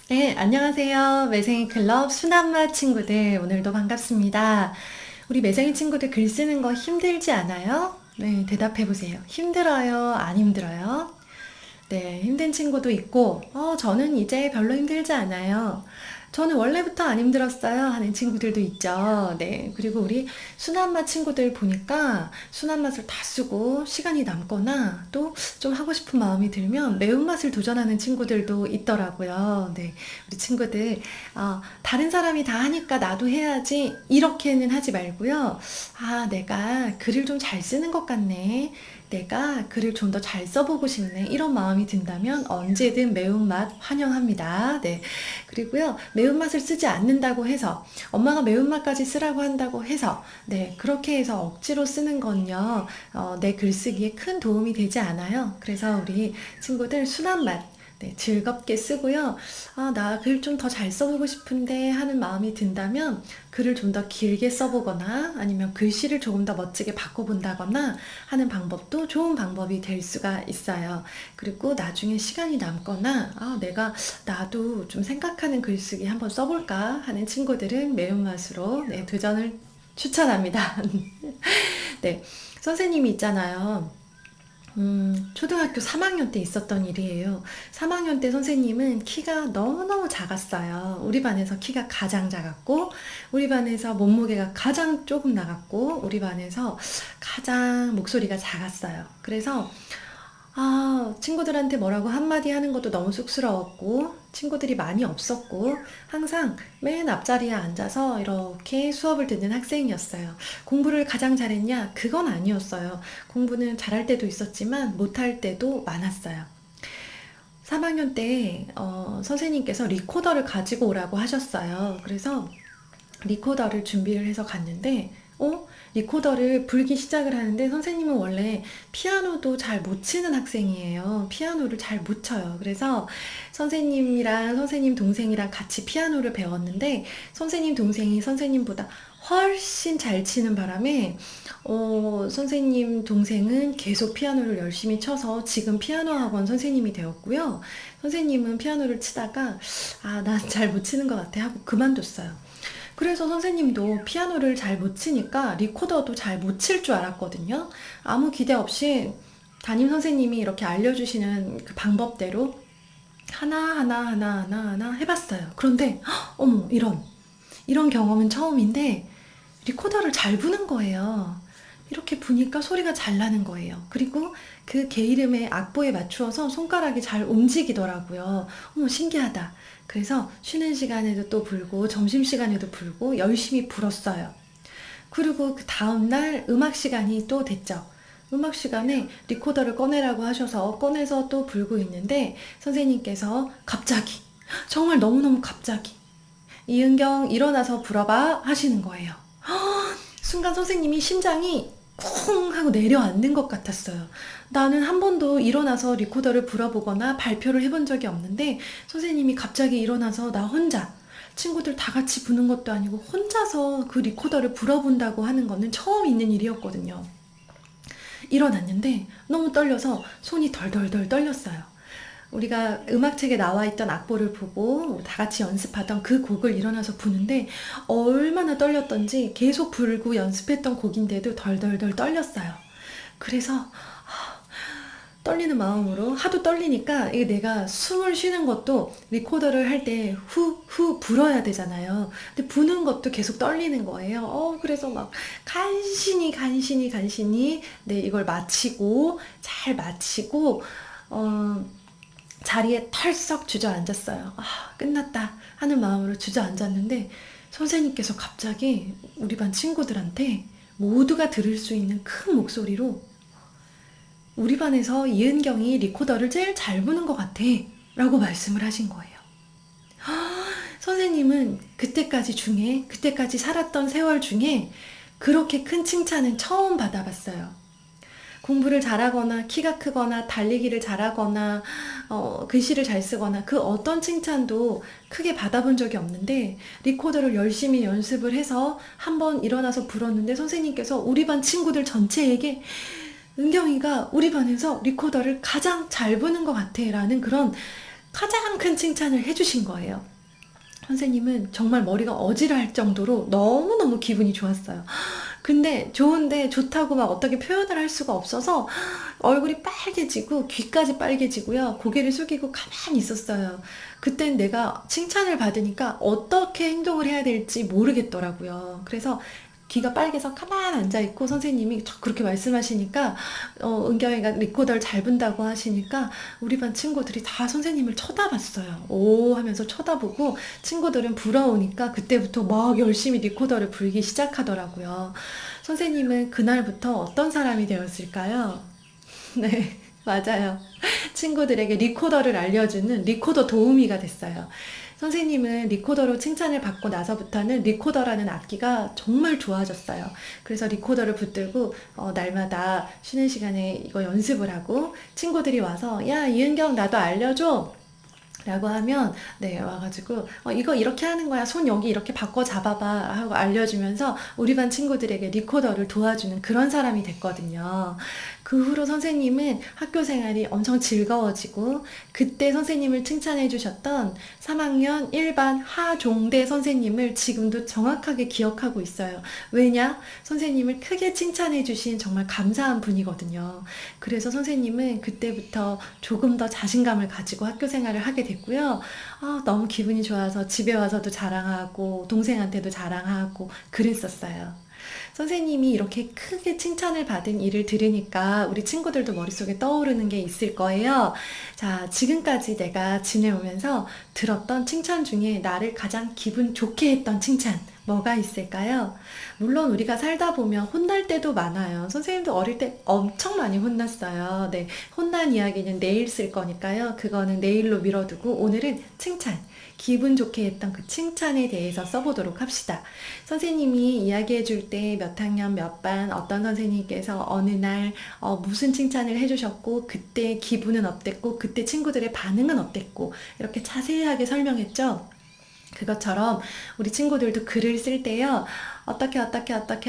네, 안녕하세요. 매생이 클럽 순한맛 친구들. 오늘도 반갑습니다. 우리 매생이 친구들 글 쓰는 거 힘들지 않아요? 네, 대답해 보세요. 힘들어요? 안 힘들어요? 네, 힘든 친구도 있고, 저는 이제 별로 힘들지 않아요. 저는 원래부터 안 힘들었어요 하는 친구들도 있죠. 네, 그리고 우리 순한맛 친구들 보니까 순한맛을 다 쓰고 시간이 남거나 또 좀 하고 싶은 마음이 들면 매운맛을 도전하는 친구들도 있더라고요. 네, 우리 친구들, 다른 사람이 다 하니까 나도 해야지 이렇게는 하지 말고요. 내가 글을 좀 잘 쓰는 것 같네. 내가 글을 좀 더 잘 써보고 싶네. 이런 마음이 든다면 언제든 매운맛 환영합니다. 네. 그리고요, 매운맛을 쓰지 않는다고 해서, 엄마가 매운맛까지 쓰라고 한다고 해서, 네. 그렇게 해서 억지로 쓰는 건요, 내 글쓰기에 큰 도움이 되지 않아요. 그래서 우리 친구들 순한 맛, 네, 즐겁게 쓰고요. 나 글 좀 더 잘 써보고 싶은데 하는 마음이 든다면 글을 좀 더 길게 써보거나 아니면 글씨를 조금 더 멋지게 바꿔본다거나 하는 방법도 좋은 방법이 될 수가 있어요. 그리고 나중에 시간이 남거나 나도 좀 생각하는 글쓰기 한번 써볼까 하는 친구들은 매운맛으로 네, 도전을 추천합니다. 네, 선생님이 있잖아요. 초등학교 3학년 때 있었던 일이에요. 3학년 때 선생님은 키가 너무너무 작았어요. 우리 반에서 키가 가장 작았고, 우리 반에서 몸무게가 가장 조금 나갔고, 우리 반에서 가장 목소리가 작았어요. 그래서 친구들한테 뭐라고 한마디 하는 것도 너무 쑥스러웠고, 친구들이 많이 없었고, 항상 맨 앞자리에 앉아서 이렇게 수업을 듣는 학생이었어요. 공부를 가장 잘했냐? 그건 아니었어요. 공부는 잘할 때도 있었지만, 못할 때도 많았어요. 3학년 때, 선생님께서 리코더를 가지고 오라고 하셨어요. 그래서 리코더를 준비를 해서 갔는데, 리코더를 불기 시작을 하는데 선생님은 원래 피아노도 잘 못 치는 학생이에요. 피아노를 잘 못 쳐요. 그래서 선생님이랑 선생님 동생이랑 같이 피아노를 배웠는데 선생님 동생이 선생님보다 훨씬 잘 치는 바람에 선생님 동생은 계속 피아노를 열심히 쳐서 지금 피아노 학원 선생님이 되었고요. 선생님은 피아노를 치다가 난 잘 못 치는 것 같아 하고 그만뒀어요. 그래서 선생님도 피아노를 잘 못 치니까 리코더도 잘 못 칠 줄 알았거든요. 아무 기대 없이 담임 선생님이 이렇게 알려주시는 그 방법대로 하나 해봤어요. 그런데, 어머, 이런 경험은 처음인데, 리코더를 잘 부는 거예요. 이렇게 부니까 소리가 잘 나는 거예요. 그리고 그 개 이름의 악보에 맞추어서 손가락이 잘 움직이더라고요. 어머, 신기하다. 그래서 쉬는 시간에도 또 불고, 점심시간에도 불고, 열심히 불었어요. 그리고 그 다음날 음악 시간이 또 됐죠. 음악 시간에 리코더를 꺼내라고 하셔서 꺼내서 또 불고 있는데, 선생님께서 갑자기, 정말 너무너무 갑자기, 이은경 일어나서 불어봐 하시는 거예요. 순간 선생님이 심장이 쿵 하고 내려앉는 것 같았어요. 나는 한 번도 일어나서 리코더를 불어보거나 발표를 해본 적이 없는데 선생님이 갑자기 일어나서 나 혼자 친구들 다 같이 부는 것도 아니고 혼자서 그 리코더를 불어본다고 하는 거는 처음 있는 일이었거든요. 일어났는데 너무 떨려서 손이 덜덜덜 떨렸어요. 우리가 음악책에 나와 있던 악보를 보고 다 같이 연습하던 그 곡을 일어나서 부는데 얼마나 떨렸던지 계속 불고 연습했던 곡인데도 덜덜덜 떨렸어요. 그래서 떨리는 마음으로 하도 떨리니까 이게 내가 숨을 쉬는 것도 리코더를 할 때 후 불어야 되잖아요. 근데 부는 것도 계속 떨리는 거예요. 그래서 막 간신히 네, 이걸 마치고 잘 마치고 자리에 털썩 주저앉았어요. 끝났다 하는 마음으로 주저앉았는데 선생님께서 갑자기 우리 반 친구들한테 모두가 들을 수 있는 큰 목소리로 우리 반에서 이은경이 리코더를 제일 잘 부는 것 같아 라고 말씀을 하신 거예요. 선생님은 그때까지 살았던 세월 중에 그렇게 큰 칭찬은 처음 받아봤어요. 공부를 잘하거나 키가 크거나 달리기를 잘하거나 글씨를 잘 쓰거나 그 어떤 칭찬도 크게 받아본 적이 없는데 리코더를 열심히 연습을 해서 한번 일어나서 불었는데 선생님께서 우리 반 친구들 전체에게 은경이가 우리 반에서 리코더를 가장 잘 부는 것 같아 라는 그런 가장 큰 칭찬을 해주신 거예요. 선생님은 정말 머리가 어지러울 정도로 너무너무 기분이 좋았어요. 근데 좋은데 좋다고 막 어떻게 표현을 할 수가 없어서 얼굴이 빨개지고 귀까지 빨개지고요. 고개를 숙이고 가만히 있었어요. 그땐 내가 칭찬을 받으니까 어떻게 행동을 해야 될지 모르겠더라고요. 그래서 귀가 빨개서 가만 앉아있고 선생님이 그렇게 말씀하시니까 은경이가 리코더를 잘 분다고 하시니까 우리 반 친구들이 다 선생님을 쳐다봤어요. 오 하면서 쳐다보고 친구들은 부러우니까 그때부터 막 열심히 리코더를 불기 시작하더라고요. 선생님은 그날부터 어떤 사람이 되었을까요? 네, 맞아요. 친구들에게 리코더를 알려주는 리코더 도우미가 됐어요. 선생님은 리코더로 칭찬을 받고 나서부터는 리코더라는 악기가 정말 좋아졌어요. 그래서 리코더를 붙들고 날마다 쉬는 시간에 이거 연습을 하고 친구들이 와서 야, 이은경 나도 알려줘. 라고 하면 네 와가지고 이거 이렇게 하는 거야 손 여기 이렇게 바꿔 잡아봐 하고 알려주면서 우리 반 친구들에게 리코더를 도와주는 그런 사람이 됐거든요. 그 후로 선생님은 학교 생활이 엄청 즐거워지고 그때 선생님을 칭찬해 주셨던 3학년 1반 하종대 선생님을 지금도 정확하게 기억하고 있어요. 왜냐? 선생님을 크게 칭찬해 주신 정말 감사한 분이거든요. 그래서 선생님은 그때부터 조금 더 자신감을 가지고 학교 생활을 하게 됐고요. 너무 기분이 좋아서 집에 와서도 자랑하고 동생한테도 자랑하고 그랬었어요. 선생님이 이렇게 크게 칭찬을 받은 일을 들으니까 우리 친구들도 머릿속에 떠오르는 게 있을 거예요. 자, 지금까지 내가 지내오면서 들었던 칭찬 중에 나를 가장 기분 좋게 했던 칭찬 뭐가 있을까요? 물론 우리가 살다 보면 혼날 때도 많아요. 선생님도 어릴 때 엄청 많이 혼났어요. 네, 혼난 이야기는 내일 쓸 거니까요. 그거는 내일로 미뤄두고 오늘은 칭찬, 기분 좋게 했던 그 칭찬에 대해서 써보도록 합시다. 선생님이 이야기해 줄 때 몇 학년 몇 반 어떤 선생님께서 어느 날 무슨 칭찬을 해주셨고 그때 기분은 어땠고 그때 친구들의 반응은 어땠고 이렇게 자세하게 설명했죠. 그것처럼 우리 친구들도 글을 쓸 때요. 어떻게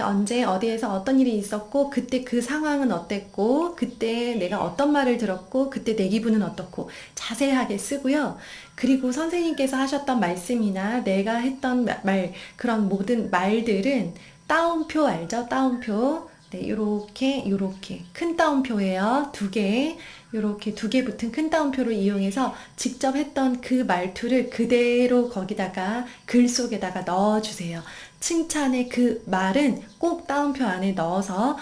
언제 어디에서 어떤 일이 있었고 그때 그 상황은 어땠고 그때 내가 어떤 말을 들었고 그때 내 기분은 어떻고 자세하게 쓰고요. 그리고 선생님께서 하셨던 말씀이나 내가 했던 말 그런 모든 말들은 따옴표 알죠? 따옴표. 네, 요렇게 큰 따옴표예요. 두 개. 요렇게 두 개 붙은 큰 따옴표를 이용해서 직접 했던 그 말투를 그대로 거기다가 글 속에다가 넣어주세요. 칭찬의 그 말은 꼭 따옴표 안에 넣어서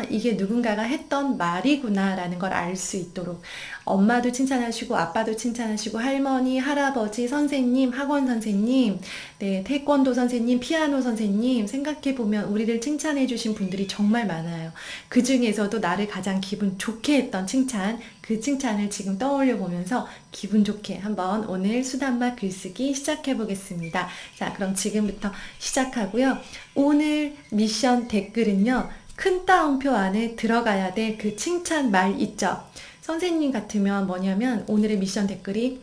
이게 누군가가 했던 말이구나 라는 걸 알 수 있도록 엄마도 칭찬하시고 아빠도 칭찬하시고 할머니, 할아버지, 선생님, 학원 선생님, 네, 태권도 선생님, 피아노 선생님 생각해보면 우리를 칭찬해 주신 분들이 정말 많아요. 그 중에서도 나를 가장 기분 좋게 했던 칭찬, 그 칭찬을 지금 떠올려 보면서 기분 좋게 한번 오늘 수단맛 글쓰기 시작해 보겠습니다. 자, 그럼 지금부터 시작하고요. 오늘 미션 댓글은요. 큰 따옴표 안에 들어가야 될 그 칭찬 말 있죠. 선생님 같으면 뭐냐면 오늘의 미션 댓글이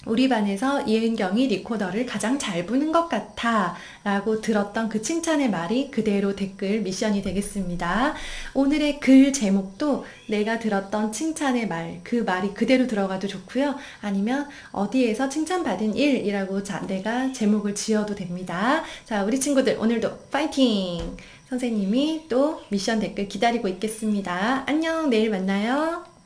우리 반에서 이은경이 리코더를 가장 잘 부는 것 같아 라고 들었던 그 칭찬의 말이 그대로 댓글 미션이 되겠습니다. 오늘의 글 제목도 내가 들었던 칭찬의 말, 그 말이 그대로 들어가도 좋고요. 아니면 어디에서 칭찬받은 일이라고 내가 제목을 지어도 됩니다. 자, 우리 친구들 오늘도 파이팅! 선생님이 또 미션 댓글 기다리고 있겠습니다. 안녕, 내일 만나요.